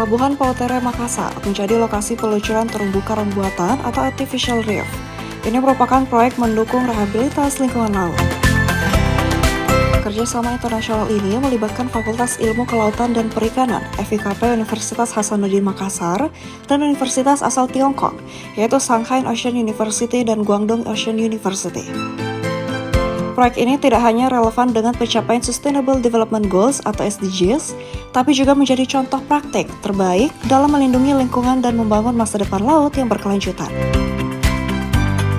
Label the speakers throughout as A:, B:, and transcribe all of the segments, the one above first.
A: Pelabuhan Pautere Makassar menjadi lokasi peluncuran terumbu karang buatan atau artificial reef. Ini merupakan proyek mendukung rehabilitas lingkungan laut. Kerjasama internasional ini melibatkan Fakultas Ilmu Kelautan dan Perikanan (FIKP) Universitas Hasanuddin Makassar dan universitas asal Tiongkok, yaitu Shanghai Ocean University dan Guangdong Ocean University. Proyek ini tidak hanya relevan dengan pencapaian Sustainable Development Goals atau SDGs, tapi juga menjadi contoh praktik terbaik dalam melindungi lingkungan dan membangun masa depan laut yang berkelanjutan.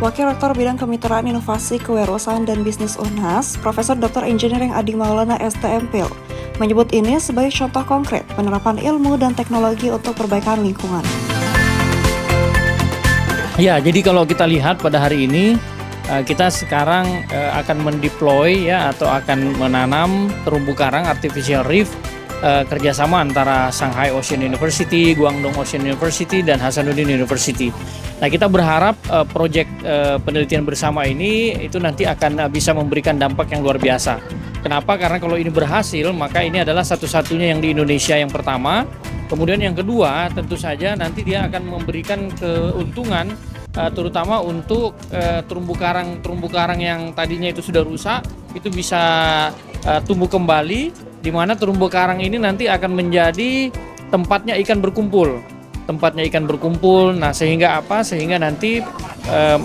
A: Wakil Rektor Bidang Kemitraan Inovasi Kewirausahaan dan Bisnis Unhas, Profesor Dr. Engineering Adi Maulana STMPIL, menyebut ini sebagai contoh konkret penerapan ilmu dan teknologi untuk perbaikan lingkungan.
B: Ya, jadi kalau kita lihat pada hari ini, kita sekarang akan mendeploy ya atau akan menanam terumbu karang artificial reef kerjasama antara Shanghai Ocean University, Guangdong Ocean University, dan Hasanuddin University. Nah, kita berharap proyek penelitian bersama ini itu nanti akan bisa memberikan dampak yang luar biasa. Kenapa? Karena kalau ini berhasil, maka ini adalah satu-satunya yang di Indonesia yang pertama. Kemudian yang kedua, tentu saja nanti dia akan memberikan keuntungan terutama untuk terumbu karang yang tadinya itu sudah rusak, itu bisa tumbuh kembali, di mana terumbu karang ini nanti akan menjadi tempatnya ikan berkumpul. Nah, sehingga apa? Sehingga nanti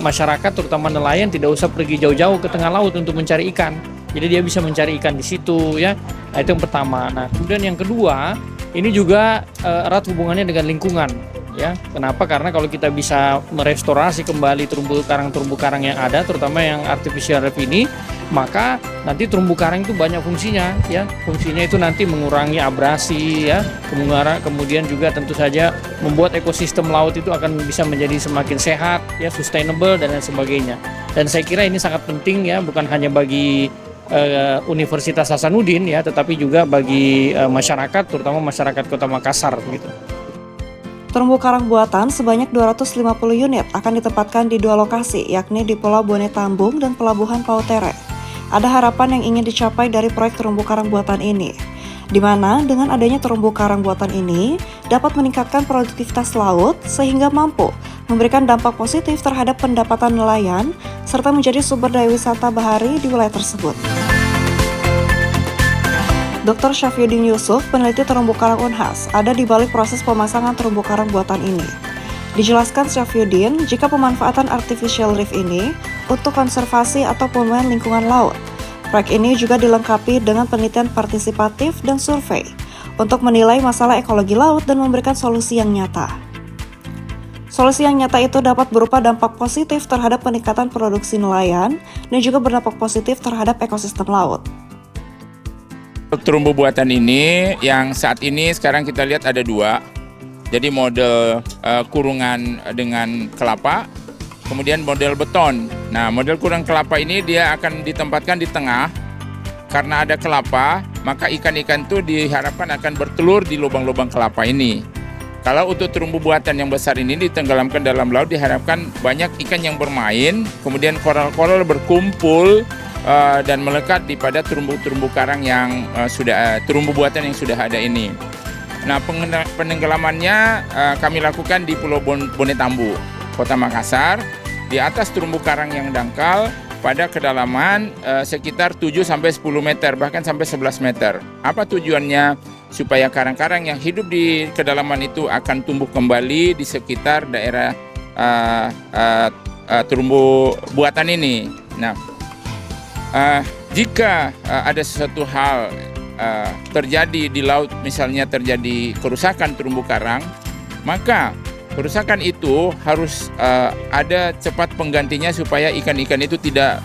B: masyarakat terutama nelayan tidak usah pergi jauh-jauh ke tengah laut untuk mencari ikan. Jadi dia bisa mencari ikan di situ ya. Nah, itu yang pertama. Nah, kemudian yang kedua, ini juga erat hubungannya dengan lingkungan. Ya, kenapa? Karena kalau kita bisa merestorasi kembali terumbu karang yang ada, terutama yang artificial reef ini, maka nanti terumbu karang itu banyak fungsinya. Ya, fungsinya itu nanti mengurangi abrasi, ya, kemudian juga tentu saja membuat ekosistem laut itu akan bisa menjadi semakin sehat, ya, sustainable dan lain sebagainya. Dan saya kira ini sangat penting ya, bukan hanya bagi Universitas Hasanuddin ya, tetapi juga bagi masyarakat, terutama masyarakat Kota Makassar, gitu.
A: Terumbu karang buatan sebanyak 250 unit akan ditempatkan di dua lokasi, yakni di Pulau Bone Tambung dan Pelabuhan Pautere. Ada harapan yang ingin dicapai dari proyek terumbu karang buatan ini, di mana dengan adanya terumbu karang buatan ini dapat meningkatkan produktivitas laut sehingga mampu memberikan dampak positif terhadap pendapatan nelayan serta menjadi sumber daya wisata bahari di wilayah tersebut. Dr. Syafyuddin Yusuf, peneliti terumbu karang Unhas, ada di balik proses pemasangan terumbu karang buatan ini. Dijelaskan Syafyuddin, jika pemanfaatan artificial reef ini untuk konservasi atau pemulihan lingkungan laut, proyek ini juga dilengkapi dengan penelitian partisipatif dan survei untuk menilai masalah ekologi laut dan memberikan solusi yang nyata. Solusi yang nyata itu dapat berupa dampak positif terhadap peningkatan produksi nelayan dan juga berdampak positif terhadap ekosistem laut.
C: Terumbu buatan ini yang saat ini sekarang kita lihat ada dua. Jadi model kurungan dengan kelapa, kemudian model beton. Nah, model kurungan kelapa ini dia akan ditempatkan di tengah. Karena ada kelapa, maka ikan-ikan itu diharapkan akan bertelur di lubang-lubang kelapa ini. Kalau untuk terumbu buatan yang besar ini ditenggelamkan dalam laut, diharapkan banyak ikan yang bermain, kemudian koral-koral berkumpul dan melekat di pada terumbu karang yang terumbu buatan yang sudah ada ini. Nah, penenggelamannya kami lakukan di Pulau Bone Tambung, Kota Makassar, di atas terumbu karang yang dangkal pada kedalaman sekitar 7-10 meter, bahkan sampai 11 meter. Apa tujuannya? Supaya karang-karang yang hidup di kedalaman itu akan tumbuh kembali di sekitar daerah terumbu buatan ini. Nah, jika ada sesuatu hal terjadi di laut, misalnya terjadi kerusakan terumbu karang, maka kerusakan itu harus ada cepat penggantinya supaya ikan-ikan itu tidak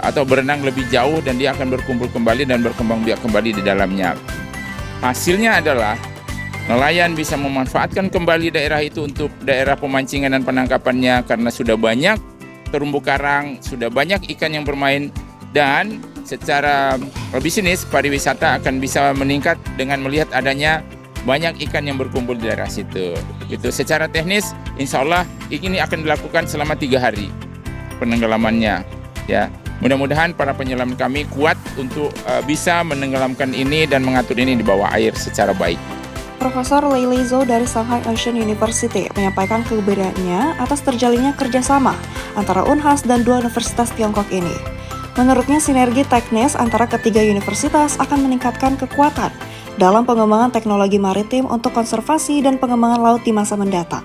C: atau berenang lebih jauh dan dia akan berkumpul kembali dan berkembang biak kembali di dalamnya. Hasilnya adalah nelayan bisa memanfaatkan kembali daerah itu untuk daerah pemancingan dan penangkapannya karena sudah banyak terumbu karang, sudah banyak ikan yang bermain, dan secara bisnis pariwisata akan bisa meningkat dengan melihat adanya banyak ikan yang berkumpul di daerah situ. Itu secara teknis, insya Allah ini akan dilakukan selama 3 hari penenggelamannya. Ya, mudah-mudahan para penyelam kami kuat untuk bisa menenggelamkan ini dan mengatur ini di bawah air secara baik.
A: Profesor Lei Lizhou dari Shanghai Ocean University menyampaikan kegembiraannya atas terjalinnya kerjasama antara Unhas dan dua universitas Tiongkok ini. Menurutnya, sinergi teknis antara ketiga universitas akan meningkatkan kekuatan dalam pengembangan teknologi maritim untuk konservasi dan pengembangan laut di masa mendatang.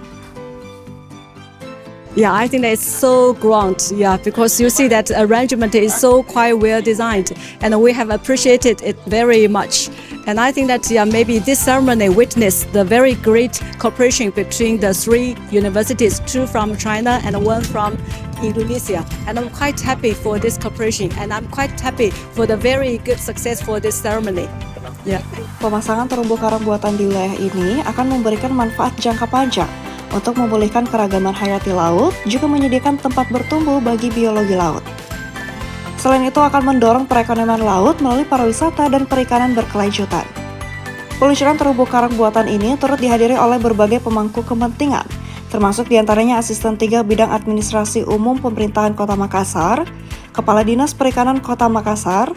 D: Yeah, I think that it's so grand. Yeah, because you see that arrangement is so quite well designed, and we have appreciated it very much. And I think that maybe this ceremony witnessed the very great cooperation between the three universities, two from China and one from Indonesia. And I'm quite happy for this cooperation, and I'm quite happy for the very good success for this ceremony. Yeah.
A: Pemasangan terumbu karang buatan di wilayah ini akan memberikan manfaat jangka panjang untuk memulihkan keragaman hayati laut, juga menyediakan tempat bertumbuh bagi biologi laut. Selain itu akan mendorong perekonomian laut melalui pariwisata dan perikanan berkelanjutan. Peluncuran terumbu karang buatan ini turut dihadiri oleh berbagai pemangku kepentingan, termasuk diantaranya Asisten 3 Bidang Administrasi Umum Pemerintahan Kota Makassar, Kepala Dinas Perikanan Kota Makassar,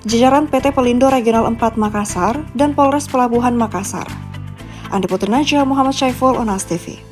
A: jajaran PT Pelindo Regional 4 Makassar, dan Polres Pelabuhan Makassar. Andi Putri Najwa, Muhammad Syaiful, Unas TV.